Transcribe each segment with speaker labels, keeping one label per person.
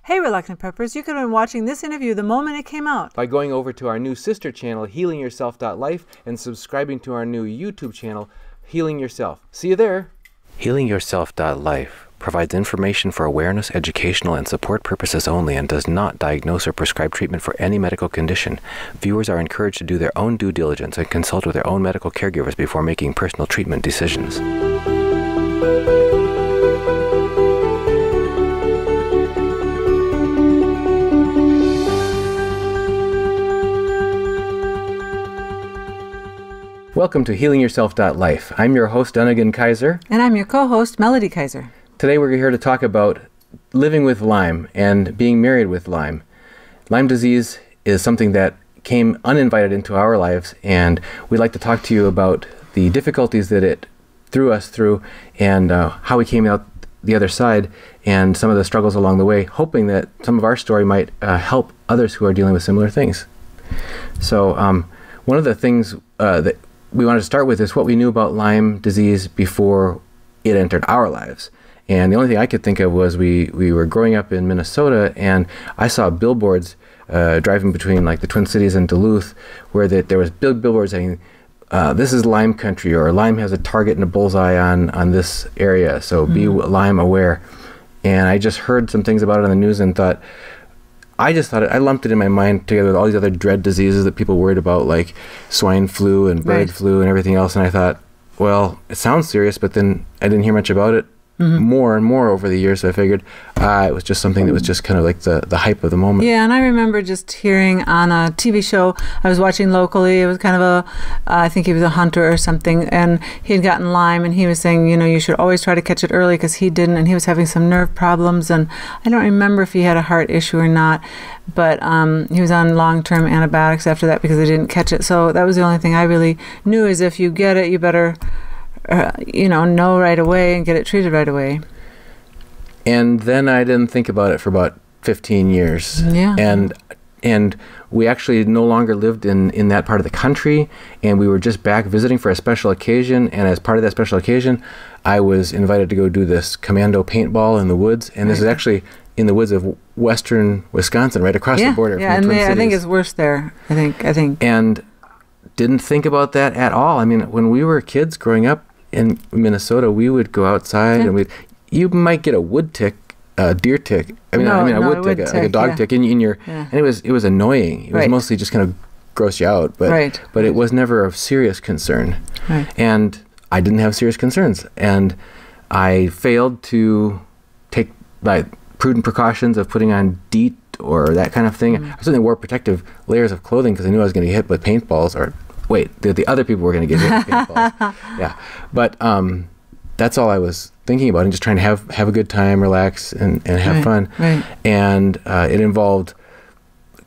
Speaker 1: Hey Reluctant Preppers, you could have been watching this interview the moment it came out
Speaker 2: by going over to our new sister channel, HealingYourself.Life, and subscribing to our new YouTube channel, Healing Yourself. See you there.
Speaker 3: HealingYourself.Life provides information for awareness, educational, and support purposes only and does not diagnose or prescribe treatment for any medical condition. Viewers are encouraged to do their own due diligence and consult with their own medical caregivers before making personal treatment decisions.
Speaker 2: Welcome to HealingYourself.Life. I'm your host, Dunagun Kaiser.
Speaker 1: And I'm your co-host, Melody Kaiser.
Speaker 2: Today we're here to talk about living with Lyme and being married with Lyme. Lyme disease is something that came uninvited into our lives, and we'd like to talk to you about the difficulties that it threw us through and how we came out the other side and some of the struggles along the way, hoping that some of our story might help others who are dealing with similar things. So one of the things that we wanted to start with is what we knew about Lyme disease before it entered our lives. And the only thing I could think of was we were growing up in Minnesota, and I saw billboards driving between like the Twin Cities and Duluth, where there was big billboards saying, this is Lyme country, or Lyme has a target and a bullseye on this area, so be Lyme aware. And I just heard some things about it on the news and I lumped it in my mind together with all these other dread diseases that people worried about, like swine flu and bird flu and everything else. And I thought, well, it sounds serious, but then I didn't hear much about it more and more over the years. So I figured it was just something that was just kind of like the hype of the moment.
Speaker 1: Yeah, and I remember just hearing on a TV show I was watching locally, it was kind of I think he was a hunter or something, and he had gotten Lyme, and he was saying, you know, you should always try to catch it early because he didn't, and he was having some nerve problems, and I don't remember if he had a heart issue or not, but he was on long-term antibiotics after that because they didn't catch it. So that was the only thing I really knew, is if you get it, you better know right away and get it treated right away.
Speaker 2: And then I didn't think about it for about 15 years.
Speaker 1: Yeah.
Speaker 2: And we actually no longer lived in that part of the country, and we were just back visiting for a special occasion, and as part of that special occasion, I was invited to go do this commando paintball in the woods, and this is actually in the woods of western Wisconsin, right across the border from the Twin Cities.
Speaker 1: I think it's worse there, I think.
Speaker 2: And didn't think about that at all. I mean, when we were kids growing up in Minnesota, we would go outside and you might get a wood tick, a deer tick. A wood tick, like a dog tick in your, and it was annoying. It was mostly just kind of gross you out, but it was never of serious concern. Right. And I didn't have serious concerns, and I failed to take prudent precautions of putting on DEET or that kind of thing. I certainly wore protective layers of clothing because I knew I was going to get hit with paintballs, or the other people were going to get hit with paintballs. Yeah, but that's all I was thinking about, and just trying to have a good time, relax, and have fun. Right. And it involved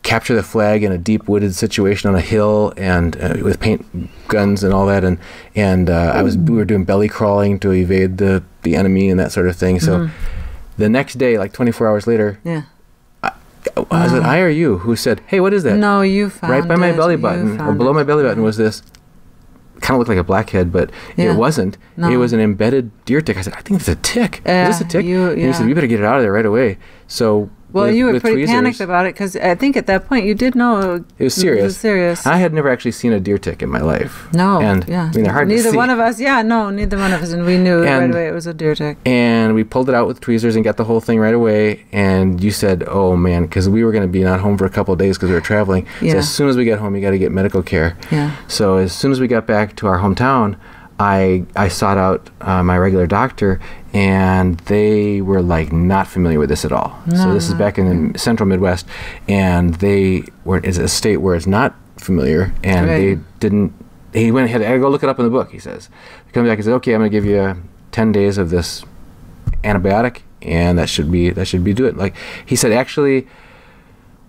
Speaker 2: capture the flag in a deep wooded situation on a hill, and with paint guns and all that, and we were doing belly crawling to evade the enemy and that sort of thing. So the next day, like 24 hours later, was it I or you who said, hey, what is that?
Speaker 1: No, you found it.
Speaker 2: Right by my belly button, or below my belly button, was this, kind of looked like a blackhead, but it wasn't. No. It was an embedded deer tick. I said, I think it's a tick. Is this a tick? And he said, you better get it out of there right away. So
Speaker 1: you were pretty panicked about it, because I think at that point you did know
Speaker 2: it was serious. I had never actually seen a deer tick in my life.
Speaker 1: No.
Speaker 2: And I mean, they're hard to see.
Speaker 1: Neither one of us, and we knew right away it was a deer tick.
Speaker 2: And we pulled it out with tweezers and got the whole thing right away. And you said, oh man, because we were going to be not home for a couple of days because we were traveling. So as soon as we get home, you got to get medical care. Yeah. So as soon as we got back to our hometown, I sought out my regular doctor, and they were like not familiar with this at all. So this is back in the central Midwest, and they were in a state where it's not familiar, and they didn't. He went ahead, I go look it up in the book. He says, he comes back and says, okay, I'm going to give you 10 days of this antibiotic, and that should be do it. Like he said, actually,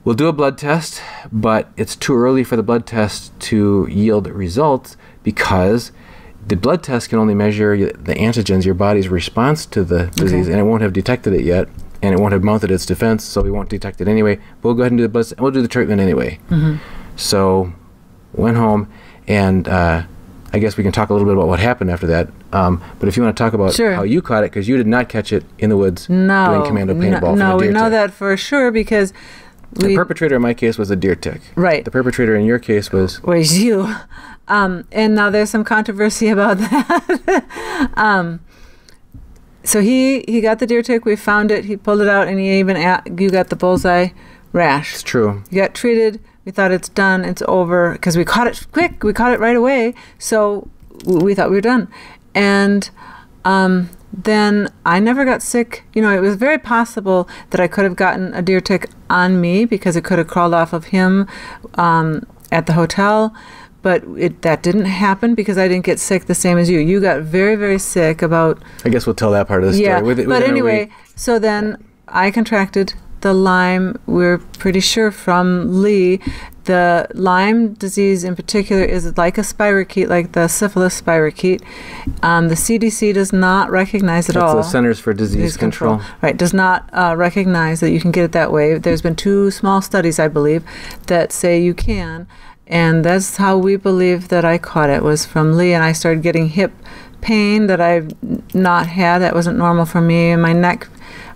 Speaker 2: we'll do a blood test, but it's too early for the blood test to yield results, because the blood test can only measure the antigens, your body's response to the disease, and it won't have detected it yet, and it won't have mounted its defense, so we won't detect it anyway. But we'll go ahead and do the blood test, and we'll do the treatment anyway. So went home, and I guess we can talk a little bit about what happened after that. But if you want to talk about how you caught it, because you did not catch it in the woods doing commando paintball from a deer
Speaker 1: we know
Speaker 2: tick.
Speaker 1: that for sure because
Speaker 2: the perpetrator in my case was a deer tick.
Speaker 1: Right.
Speaker 2: The perpetrator in your case was
Speaker 1: you. And now there's some controversy about that. So he got the deer tick. We found it. He pulled it out, and you got the bullseye rash.
Speaker 2: It's true.
Speaker 1: You got treated. We thought it's done. It's over because we caught it quick. We caught it right away. So we thought we were done. And then I never got sick. You know, it was very possible that I could have gotten a deer tick on me because it could have crawled off of him at the hotel. But that didn't happen because I didn't get sick the same as you. You got very, very sick about...
Speaker 2: I guess we'll tell that part of the story.
Speaker 1: Yeah,
Speaker 2: but
Speaker 1: anyway, so then I contracted the Lyme. We're pretty sure from Lee. The Lyme disease in particular is like a spirochete, like the syphilis spirochete. The CDC does not recognize it all.
Speaker 2: That's the Centers for Disease Control.
Speaker 1: Right, does not recognize that you can get it that way. There's been 2 small studies, I believe, that say you can. And that's how we believe that I caught it, was from Lee. And I started getting hip pain that I've not had. That wasn't normal for me. And my neck,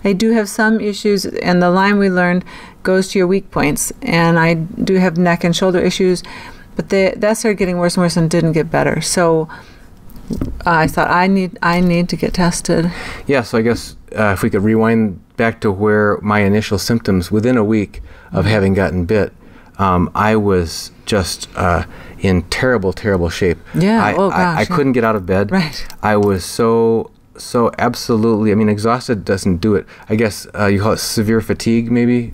Speaker 1: I do have some issues. And the Lyme, we learned, goes to your weak points. And I do have neck and shoulder issues. But that started getting worse and worse and didn't get better. So I thought, I need to get tested.
Speaker 2: Yeah, so I guess if we could rewind back to where my initial symptoms, within a week of having gotten bit, I was just in terrible, terrible shape.
Speaker 1: Yeah,
Speaker 2: I couldn't get out of bed.
Speaker 1: Right.
Speaker 2: I was so absolutely, I mean, exhausted doesn't do it. I guess you call it severe fatigue, maybe.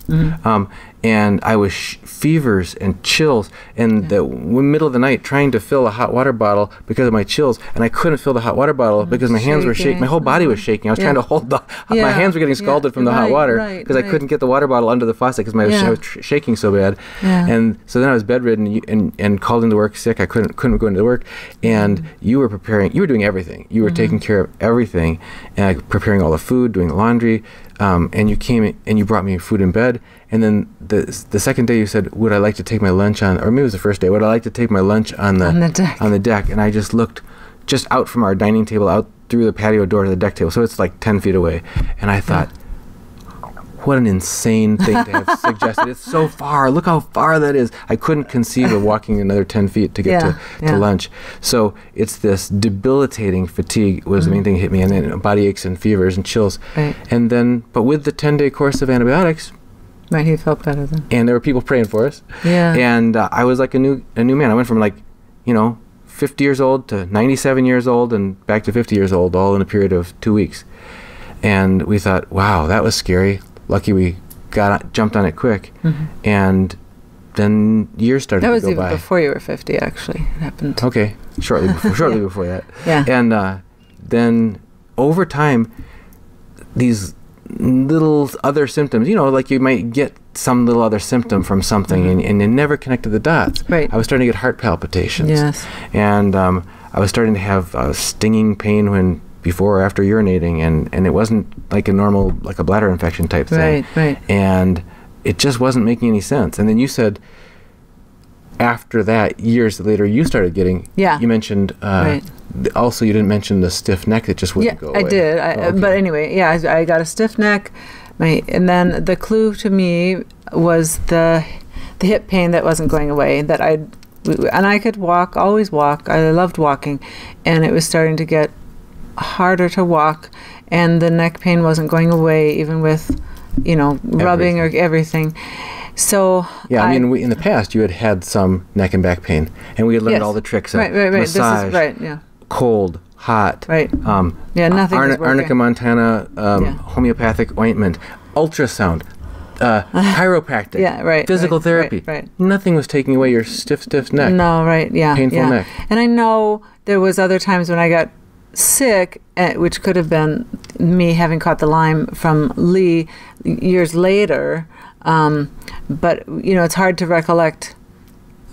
Speaker 2: And I was fevers and chills, and the middle of the night trying to fill a hot water bottle because of my chills, and I couldn't fill the hot water bottle because my hands were shaking. My whole body was shaking. I was trying to hold my hands were getting scalded from the hot water because I couldn't get the water bottle under the faucet because I was shaking so bad. And so then I was bedridden and called into work sick. I couldn't go into work, and you were doing everything. You were taking care of everything, and preparing all the food, doing the laundry. And you came and you brought me food in bed. And then the second day you said, would I like to take my lunch on, or maybe it was the first day, would I like to take my lunch on the deck? And I just looked just out from our dining table, out through the patio door to the deck table. So it's like 10 feet away. And I thought, what an insane thing to have suggested. It's so far. Look how far that is. I couldn't conceive of walking another 10 feet to get to lunch. So it's this debilitating fatigue was the main thing that hit me, and then body aches and fevers and chills.
Speaker 1: Right.
Speaker 2: And then, but with the 10-day course of antibiotics,
Speaker 1: right, he felt better then.
Speaker 2: and there were people praying for us.
Speaker 1: Yeah.
Speaker 2: And I was like a new man. I went from 50 years old to 97 years old and back to 50 years old, all in a period of 2 weeks. And we thought, wow, that was scary. Lucky we jumped on it quick. And then years started to go by.
Speaker 1: That was even before you were 50, actually. It happened.
Speaker 2: Okay, shortly before that.
Speaker 1: Yeah.
Speaker 2: And then over time, these little other symptoms, like you might get some little other symptom from something, and you never connected the dots.
Speaker 1: Right.
Speaker 2: I was starting to get heart palpitations.
Speaker 1: Yes.
Speaker 2: And I was starting to have stinging pain before or after urinating, and it wasn't like a normal, like a bladder infection type thing.
Speaker 1: Right.
Speaker 2: And it just wasn't making any sense. And then you said, after that, years later, you started getting, you mentioned, also you didn't mention the stiff neck that just wouldn't go away.
Speaker 1: I did. But anyway, I got a stiff neck. And then the clue to me was the hip pain that wasn't going away, and I could always walk. I loved walking, and it was starting to get harder to walk, and the neck pain wasn't going away, even with, rubbing or everything. So
Speaker 2: in the past you had some neck and back pain, and we had learned all the tricks of massage,
Speaker 1: this is
Speaker 2: cold, hot,
Speaker 1: nothing was working.
Speaker 2: Arnica Montana, homeopathic ointment, ultrasound, chiropractic, physical therapy. Nothing was taking away your stiff neck.
Speaker 1: No, painful
Speaker 2: neck.
Speaker 1: And I know there was other times when I got sick, which could have been me having caught the Lyme from Lee years later, but it's hard to recollect.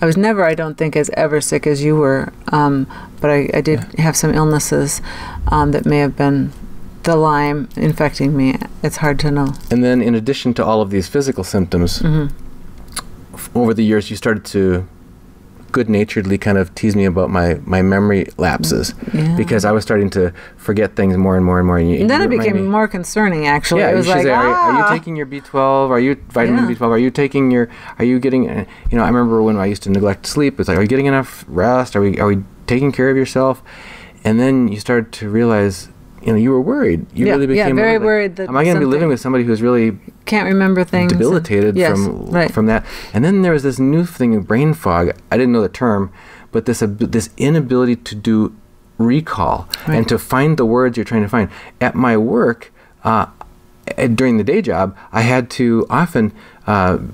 Speaker 1: I was never, I don't think, as ever sick as you were, but I did have some illnesses that may have been the Lyme infecting me. It's hard to know.
Speaker 2: And then in addition to all of these physical symptoms, over the years you started to good-naturedly kind of tease me about my memory lapses because I was starting to forget things more and more and more.
Speaker 1: And then it became more concerning, actually.
Speaker 2: Yeah,
Speaker 1: it was like,
Speaker 2: are you taking your B12? Are you vitamin B12? Are you getting, I remember when I used to neglect sleep, it's like, are you getting enough rest? Are we taking care of yourself? And then you started to realize, you were worried. You really became
Speaker 1: very worried that
Speaker 2: am I going to be living with somebody who's really
Speaker 1: can't remember things,
Speaker 2: debilitated from that? And then there was this new thing of brain fog. I didn't know the term, but this inability to do recall and to find the words you're trying to find. At my work, during the day job, I had to often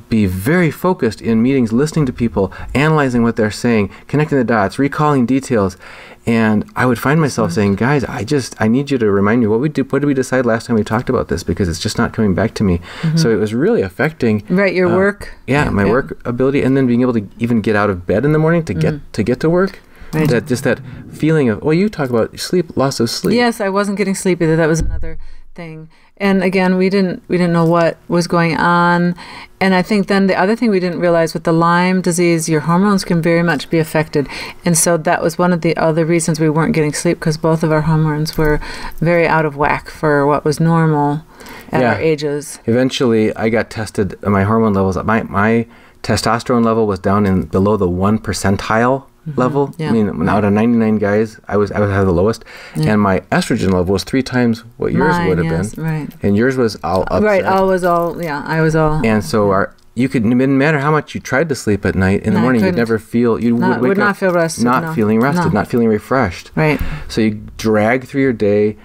Speaker 2: be very focused in meetings, listening to people, analyzing what they're saying, connecting the dots, recalling details. And I would find myself saying, guys, I need you to remind me what did we decide last time we talked about this, because it's just not coming back to me. So it was really affecting
Speaker 1: your work.
Speaker 2: My work ability, and then being able to even get out of bed in the morning to get to work. Right. That feeling of, you talk about sleep, loss of sleep.
Speaker 1: Yes, I wasn't getting sleep either. That was another thing. And again, we didn't know what was going on. And I think then the other thing we didn't realize with the Lyme disease, your hormones can very much be affected. And so that was one of the other reasons we weren't getting sleep, because both of our hormones were very out of whack for what was normal at our ages. Eventually,
Speaker 2: I got tested, my hormone levels, my testosterone level was down in below the 1 percentile level. I mean, out of 99 guys, I had the lowest, and my estrogen level was 3 times what yours would have been.
Speaker 1: Right.
Speaker 2: And yours was all upset.
Speaker 1: Right, I was all.
Speaker 2: And so it didn't matter how much you tried to sleep at night. In the morning, you'd never feel. Would
Speaker 1: not feel rested.
Speaker 2: Not feeling rested, not feeling refreshed.
Speaker 1: Right.
Speaker 2: So you drag through your day.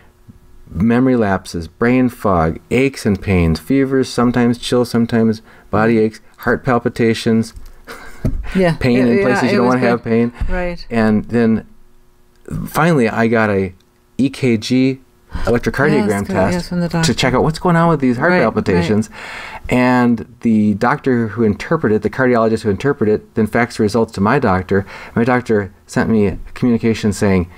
Speaker 2: Memory lapses, brain fog, aches and pains, fevers, sometimes chills, sometimes body aches, heart palpitations. Pain in places you don't want to have pain.
Speaker 1: Right.
Speaker 2: And then finally I got a EKG electrocardiogram test to check out what's going on with these heart palpitations. And the doctor who interpreted, the cardiologist who interpreted, then faxed the results to my doctor. My doctor sent me a communication saying,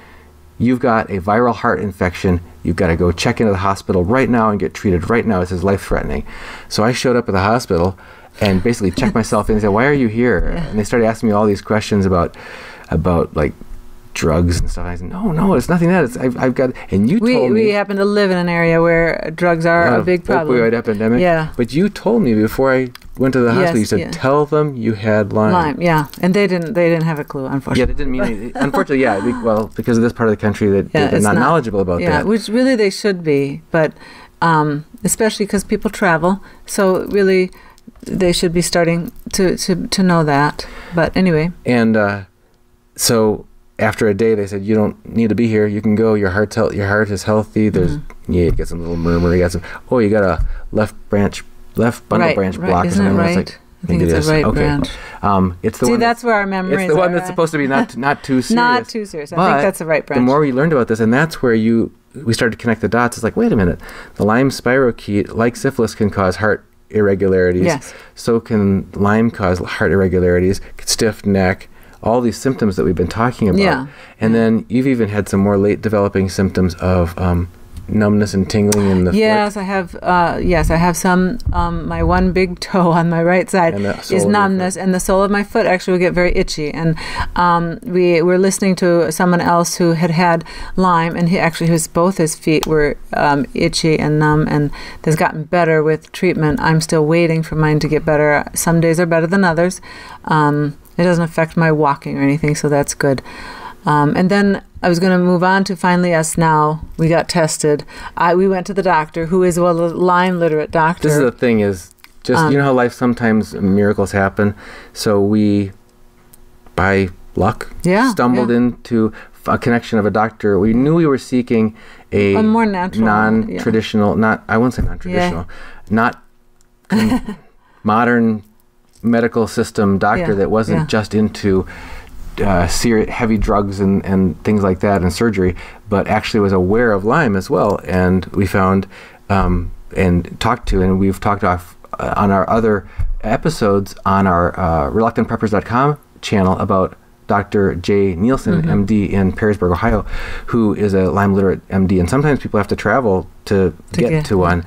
Speaker 2: you've got a viral heart infection. You've got to go check into the hospital right now and get treated right now. This is life-threatening. So I showed up at the hospital and basically checked myself in and said, why are you here? And they started asking me all these questions about like drugs and stuff. I said, no, it's nothing that. I've got, and you told me.
Speaker 1: We happen to live in an area where drugs are a big problem.
Speaker 2: Opioid epidemic.
Speaker 1: Yeah.
Speaker 2: But you told me before I went to the hospital, you said, tell them you had Lyme.
Speaker 1: And they didn't have a clue, unfortunately.
Speaker 2: Yeah, they didn't mean anything. Unfortunately, well, because of this part of the country, they're not knowledgeable about that.
Speaker 1: Yeah, which really they should be, but especially because people travel, so really they should be starting to know that. But anyway.
Speaker 2: And so after a day, they said, you don't need to be here. You can go. Your heart is healthy. There's you get some little murmur. You got some. Oh, you got a left bundle branch block.
Speaker 1: Isn't it right?
Speaker 2: Like,
Speaker 1: I think it's a right branch.
Speaker 2: It's the one.
Speaker 1: That's where our memories are.
Speaker 2: It's the one that's supposed to be not too serious.
Speaker 1: Not too serious. I think that's the right branch.
Speaker 2: The more we learned about this, and that's where we started to connect the dots. It's like, wait a minute, the Lyme spirochete, like syphilis, can cause heart irregularities.
Speaker 1: Yes.
Speaker 2: So can Lyme cause heart irregularities, stiff neck, all these symptoms that we've been talking about.
Speaker 1: Yeah.
Speaker 2: And then you've even had some more late developing symptoms of numbness and tingling in the foot.
Speaker 1: I have. I have some. My one big toe on my right side is numbness, and the sole of my foot actually will get very itchy. And we were listening to someone else who had Lyme, and both his feet were itchy and numb, and has gotten better with treatment. I'm still waiting for mine to get better. Some days are better than others. It doesn't affect my walking or anything, so that's good. And then I was going to move on to finally us now. We got tested. We went to the doctor, who is a Lyme-literate doctor.
Speaker 2: This is the thing is, just you know how life sometimes miracles happen. So we, by luck, stumbled into a connection of a doctor. We knew we were seeking a
Speaker 1: more natural,
Speaker 2: non-traditional, I won't say non-traditional, not modern medical system doctor that wasn't just into heavy drugs and things like that and surgery, but actually was aware of Lyme as well. And we found and talked to, and we've talked off on our other episodes on our reluctantpreppers.com channel about Dr. J. Nielsen, MD, in Perrysburg, Ohio, who is a Lyme-literate MD, and sometimes people have to travel to get to one.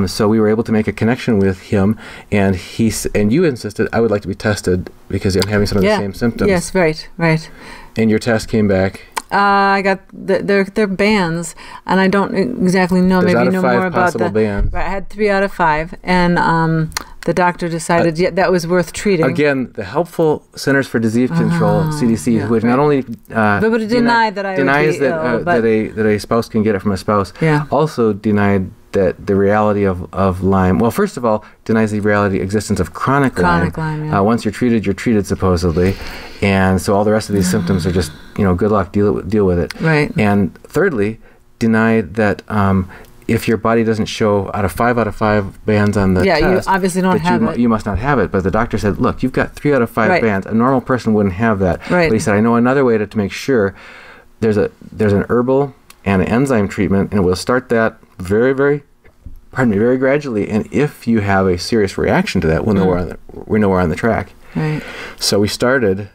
Speaker 2: So we were able to make a connection with him, and you insisted I would like to be tested because I'm having some of the same symptoms.
Speaker 1: Yes, right.
Speaker 2: And your test came back.
Speaker 1: I got they're bands, and I don't exactly know. Maybe you know more about that.
Speaker 2: Bands.
Speaker 1: Right, I had 3 out of 5, and the doctor decided that was worth treating.
Speaker 2: Again, the helpful Centers for Disease Control, CDC, which not only
Speaker 1: but it denied that I
Speaker 2: denies
Speaker 1: would be ill, but
Speaker 2: that a spouse can get it from a spouse.
Speaker 1: Yeah.
Speaker 2: Also denied that the reality of Lyme. Well, first of all, denies the reality existence of chronic Lyme.
Speaker 1: Yeah.
Speaker 2: Once you're treated supposedly, and so all the rest of these symptoms are just good luck. Deal with it.
Speaker 1: Right.
Speaker 2: And thirdly, denied that if your body doesn't show out of 5 bands on the test,
Speaker 1: you obviously don't have it.
Speaker 2: You must not have it. But the doctor said, look, you've got 3 out of 5 bands. A normal person wouldn't have that.
Speaker 1: Right.
Speaker 2: But he said, I know another way to make sure. There's an herbal and an enzyme treatment, and we'll start that very gradually. And if you have a serious reaction to that, we know we're on the track.
Speaker 1: Right.
Speaker 2: So we started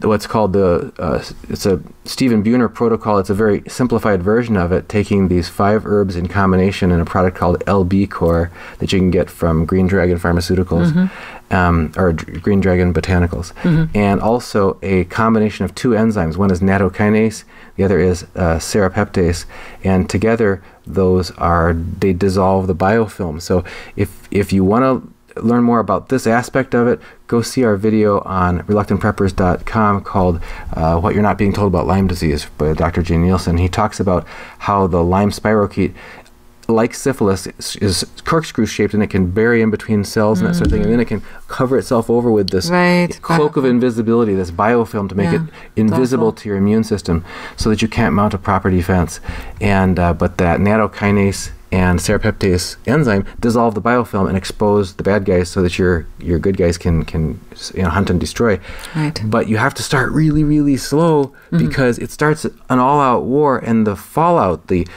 Speaker 2: what's called it's a Stephen Buhner protocol. It's a very simplified version of it, taking these 5 herbs in combination in a product called LB Core that you can get from Green Dragon Pharmaceuticals, or Green Dragon Botanicals. And also a combination of 2 enzymes. One is nattokinase, the other is serrapeptase, and together they dissolve the biofilm. So if you want to learn more about this aspect of it, go see our video on reluctantpreppers.com called What You're Not Being Told About Lyme Disease by Dr. J. Nielsen. He talks about how the Lyme spirochete, like syphilis, is corkscrew shaped, and it can bury in between cells and that sort of thing, and then it can cover itself over with this cloak of invisibility, this biofilm, to make it invisible to your immune system so that you can't mount a proper defense. And but that nattokinase and serrapeptase enzyme dissolve the biofilm and expose the bad guys so that your good guys can hunt and destroy.
Speaker 1: Right.
Speaker 2: But you have to start really slow, because it starts an all-out war, and the fallout, the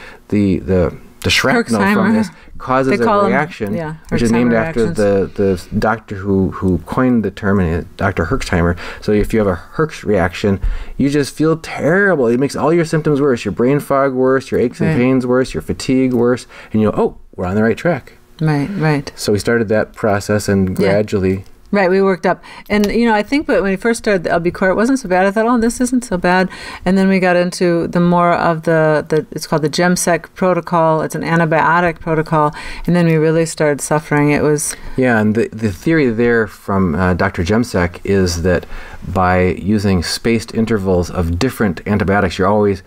Speaker 2: shrapnel from this causes a reaction, which is named after the doctor who coined the term, Dr. Herxheimer. So if you have a Herx reaction, you just feel terrible. It makes all your symptoms worse, your brain fog worse, your aches and pains worse, your fatigue worse, and we're on the right track.
Speaker 1: Right.
Speaker 2: So we started that process, and gradually...
Speaker 1: Right, we worked up. And, I think when we first started the LB Core, it wasn't so bad. I thought, this isn't so bad. And then we got into the more of it's called the GemSec protocol. It's an antibiotic protocol. And then we really started suffering. It was... Yeah,
Speaker 2: and the theory there from Dr. GemSec is that by using spaced intervals of different antibiotics, you're always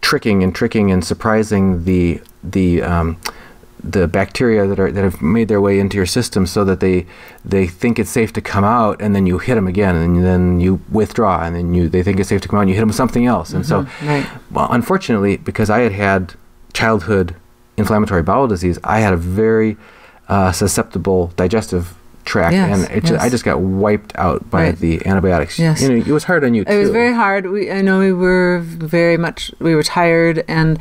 Speaker 2: tricking and surprising the bacteria that have made their way into your system, so that they think it's safe to come out, and then you hit them again, and then you withdraw, and then they think it's safe to come out, and you hit them with something else. And so, well, unfortunately, because I had childhood inflammatory bowel disease, I had a very susceptible digestive tract, and I just got wiped out by the antibiotics.
Speaker 1: Yes.
Speaker 2: It was hard on you too.
Speaker 1: It was very hard. I know we were tired and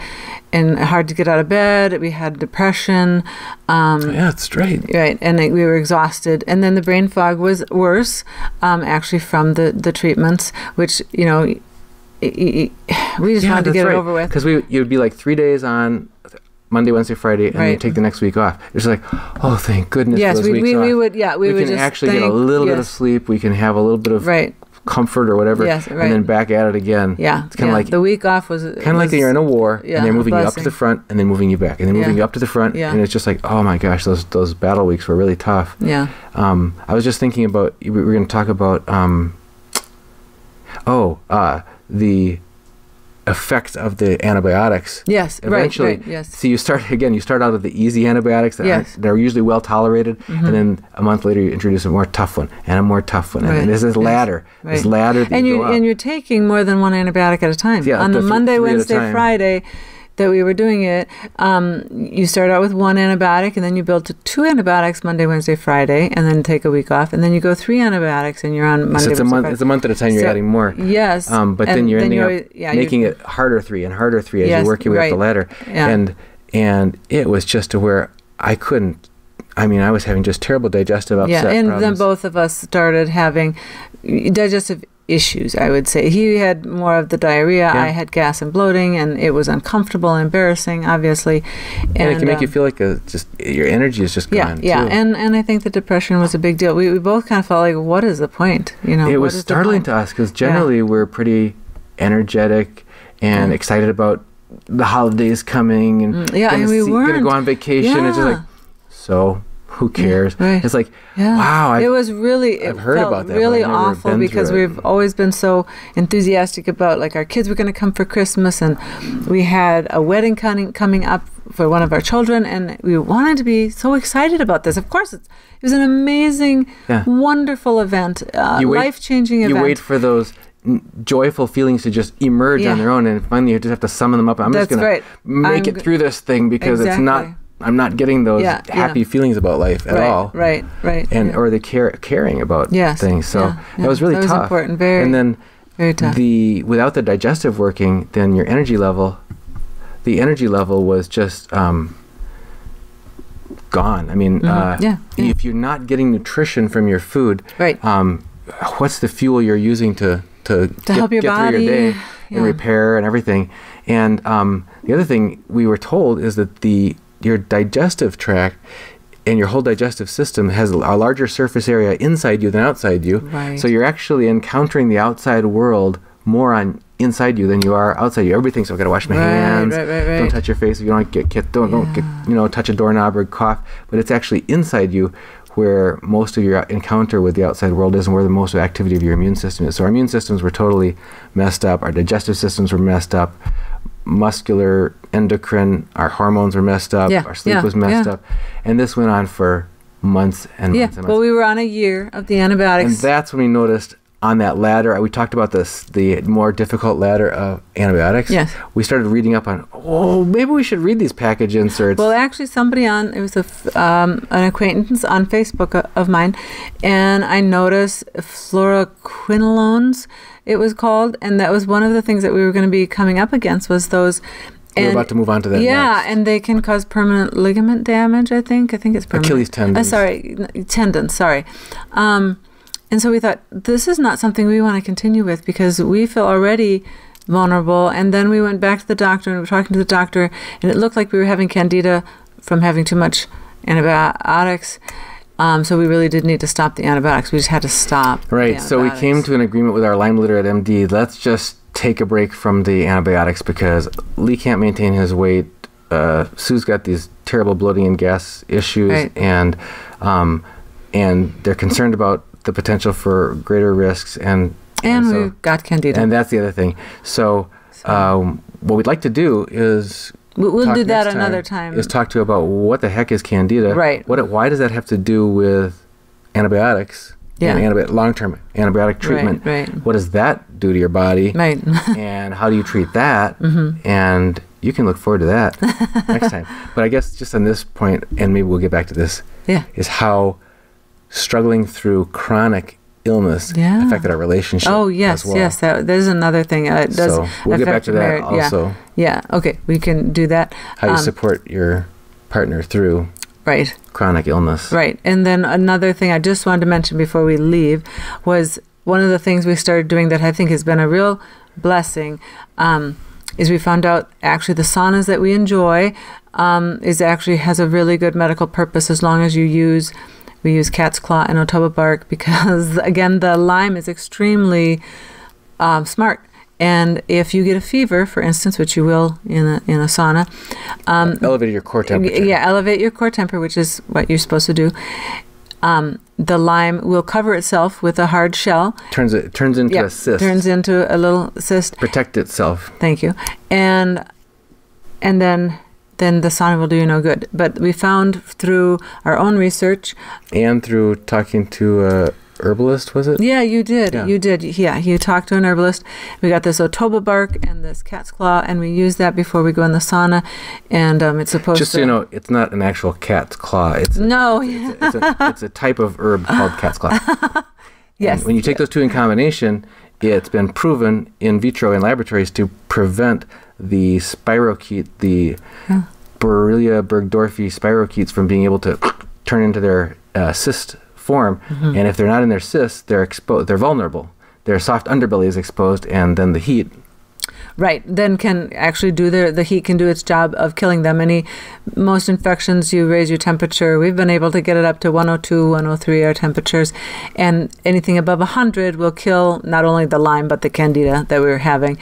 Speaker 1: hard to get out of bed. We had depression.
Speaker 2: That's right.
Speaker 1: Right, and we were exhausted. And then the brain fog was worse, actually, from the treatments, which, we just wanted to get it over with.
Speaker 2: Because you'd be like 3 days on Monday, Wednesday, Friday, and then you take the next week off. It's like, oh, thank goodness for those weeks off.
Speaker 1: We
Speaker 2: can actually get a little bit of sleep. We can have a little bit of comfort or whatever, and then back at it again.
Speaker 1: Yeah,
Speaker 2: it's kind of like
Speaker 1: the week off was
Speaker 2: kind of like you're in a war, and they're moving you up to the front, and then moving you back, and then moving you up to the front, and it's just like, oh my gosh, those battle weeks were really tough.
Speaker 1: Yeah.
Speaker 2: I was just thinking about, we were going to talk about the effects of the antibiotics.
Speaker 1: Yes,
Speaker 2: eventually.
Speaker 1: Right, yes.
Speaker 2: So you start out with the easy antibiotics that are usually well tolerated, and then a month later you introduce a more tough one and a more tough one, and there's this ladder, this ladder that you go up.
Speaker 1: And you're taking more than one antibiotic at a time.
Speaker 2: Yeah,
Speaker 1: on the Monday, Wednesday, Friday that we were doing it, you start out with one antibiotic, and then you build to 2 antibiotics Monday, Wednesday, Friday, and then take a week off, and then you go 3 antibiotics, and you're on Monday, Wednesday, Friday.
Speaker 2: It's a month at a time. You're adding more.
Speaker 1: Yes.
Speaker 2: But then you're ending up making it harder 3 and harder 3 as you work your way up the ladder. Yeah. And it was just to where I couldn't. I was having just terrible digestive upset problems.
Speaker 1: Then both of us started having digestive issues, I would say. He had more of the diarrhea. I had gas and bloating, and it was uncomfortable and embarrassing, obviously.
Speaker 2: And it can make you feel like just your energy is just gone.
Speaker 1: Yeah,
Speaker 2: too.
Speaker 1: and I think the depression was a big deal. We both kind of felt like, what is the point?
Speaker 2: It was startling to us because generally we're pretty energetic and excited about the holidays coming and
Speaker 1: and we weren't
Speaker 2: going to go on vacation. It's just like, so who cares? It's like, wow.
Speaker 1: It was really,
Speaker 2: I've heard about that,
Speaker 1: really awful because we've always been so enthusiastic about, like, our kids were going to come for Christmas, and we had a wedding coming up for one of our children, and we wanted to be so excited about this. Of course, it was an amazing, wonderful event, life-changing event.
Speaker 2: You wait for those joyful feelings to just emerge on their own, and finally you just have to summon them up. I'm just going to make it through this thing because I'm not getting those happy feelings about life at all.
Speaker 1: Right.
Speaker 2: Or the caring about things. So that was really tough.
Speaker 1: That was important, very tough.
Speaker 2: Without the digestive working, then your energy level, was just gone. I mean, if you're not getting nutrition from your food, what's the fuel you're using to
Speaker 1: help your
Speaker 2: get
Speaker 1: body
Speaker 2: through your day and repair and everything? And the other thing we were told is that your digestive tract and your whole digestive system has a larger surface area inside you than outside you.
Speaker 1: Right.
Speaker 2: So you're actually encountering the outside world more on inside you than you are outside you. Everybody thinks, I've got to wash my hands. Don't touch your face if you don't get don't get, touch a doorknob or cough. But it's actually inside you where most of your encounter with the outside world is and where the most of the activity of your immune system is. So our immune systems were totally messed up. Our digestive systems were messed up. Muscular, endocrine, our hormones were messed up. Our sleep was messed up. And this went on for months and months and months.
Speaker 1: Well, we were on a year of the antibiotics.
Speaker 2: And that's when we noticed on that ladder, we talked about the more difficult ladder of antibiotics.
Speaker 1: Yes.
Speaker 2: We started reading up on, maybe we should read these package inserts.
Speaker 1: Well, actually, it was an acquaintance on Facebook of mine, and I noticed fluoroquinolones, it was called, and that was one of the things that we were going to be coming up against was those.
Speaker 2: We're about to move on to that next.
Speaker 1: And they can cause permanent ligament damage, I think. I think it's permanent.
Speaker 2: Achilles tendons.
Speaker 1: Tendons, sorry. And so we thought, this is not something we want to continue with because we feel already vulnerable. And then we went back to the doctor and we were talking to the doctor, and it looked like we were having candida from having too much antibiotics. So we really did need to stop the antibiotics. We just had to stop.
Speaker 2: Right. So we came to an agreement with our Lyme-literate MD. Let's just take a break from the antibiotics because Lee can't maintain his weight. Sue's got these terrible bloating and gas issues, and they're concerned about the potential for greater risks, and so,
Speaker 1: we've got candida.
Speaker 2: And that's the other thing. So what we'd like to do is
Speaker 1: we'll do that another time.
Speaker 2: Is talk to you about what the heck is candida.
Speaker 1: Right.
Speaker 2: Why does that have to do with antibiotics?
Speaker 1: Yeah.
Speaker 2: And long-term antibiotic treatment.
Speaker 1: Right.
Speaker 2: What does that do to your body?
Speaker 1: Right.
Speaker 2: And how do you treat that? And you can look forward to that next time. But I guess just on this point, and maybe we'll get back to this, is how struggling through chronic illness affected our relationship.
Speaker 1: Oh, yes,
Speaker 2: as well.
Speaker 1: yes. There's another thing. It does
Speaker 2: so we'll get back to that also.
Speaker 1: Yeah, okay. We can do that.
Speaker 2: How you support your partner through chronic illness.
Speaker 1: Right. And then another thing I just wanted to mention before we leave was one of the things we started doing that I think has been a real blessing is we found out actually the saunas that we enjoy has a really good medical purpose as long as we use cat's claw and otoba bark because, again, the Lyme is extremely smart. And if you get a fever, for instance, which you will in a sauna,
Speaker 2: elevate your core temperature.
Speaker 1: Yeah, elevate your core temperature, which is what you're supposed to do. The Lyme will cover itself with a hard shell.
Speaker 2: Turns into a cyst.
Speaker 1: Turns into a little cyst.
Speaker 2: Protect itself.
Speaker 1: Thank you. And then the sauna will do you no good. But we found through our own research
Speaker 2: and through talking to herbalist, was it?
Speaker 1: Yeah, you did. Yeah. You did. Yeah, you talked to an herbalist. We got this otoba bark and this cat's claw, and we use that before we go in the sauna. And it's supposed
Speaker 2: just so you know, it's not an actual cat's claw. It's a type of herb called cat's claw.
Speaker 1: Yes.
Speaker 2: And when you take those two in combination, it's been proven in vitro in laboratories to prevent the spirochete, the Borrelia burgdorferi spirochetes, from being able to turn into their cyst form. And if they're not in their cysts, they're exposed. They're vulnerable their soft underbelly is exposed, and then the heat.
Speaker 1: Right, then can actually do the heat can do its job of killing them. Most infections, you raise your temperature. We've been able to get it up to 102, 103 our temperatures, and anything above 100 will kill not only the Lyme but the Candida that we were having.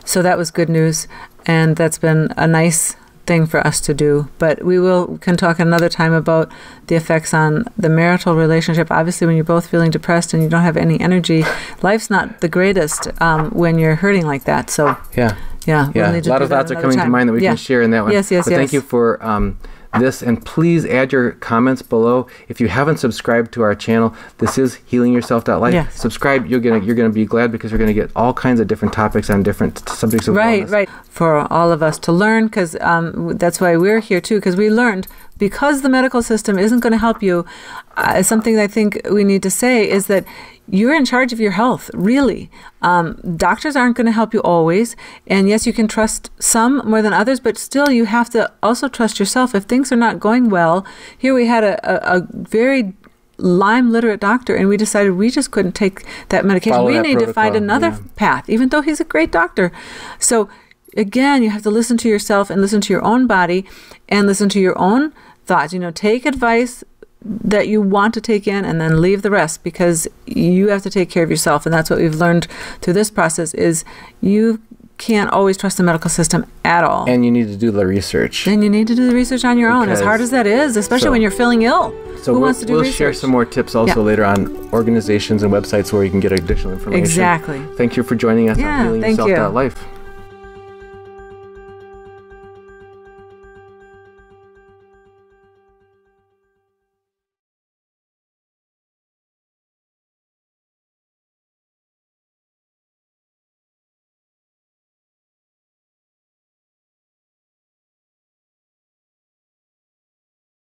Speaker 1: So that was good news, and that's been a nice thing for us to do. But we can talk another time about the effects on the marital relationship. Obviously, when you're both feeling depressed and you don't have any energy, life's not the greatest when you're hurting like that. So
Speaker 2: yeah,
Speaker 1: we'll need to
Speaker 2: a lot of thoughts are coming to mind that we can share in that one.
Speaker 1: Yes.
Speaker 2: Thank you for this, and please add your comments below. If you haven't subscribed to our channel, this is HealingYourself.Life.
Speaker 1: Yes.
Speaker 2: Subscribe. You're gonna be glad, because you're gonna get all kinds of different topics on different subjects of wellness.
Speaker 1: Right. For all of us to learn, because that's why we're here too, because we learned, because the medical system isn't going to help you. Something I think we need to say is that you're in charge of your health, really. Doctors aren't going to help you always. And yes, you can trust some more than others, but still you have to also trust yourself. If things are not going well, here we had a very Lyme-literate doctor, and we decided we just couldn't take that medication. We need to find another path, even though he's a great doctor. So again, you have to listen to yourself and listen to your own body and listen to your own thoughts. Take advice that you want to take in, and then leave the rest, because you have to take care of yourself. And that's what we've learned through this process, is you can't always trust the medical system at all.
Speaker 2: And you need to do the research.
Speaker 1: And you need to do the research on your own, as hard as that is, especially when you're feeling ill.
Speaker 2: So
Speaker 1: who wants to do research?
Speaker 2: We'll share some more tips also later on organizations and websites where you can get additional information.
Speaker 1: Exactly.
Speaker 2: Thank you for joining us on HealingYourself.Life.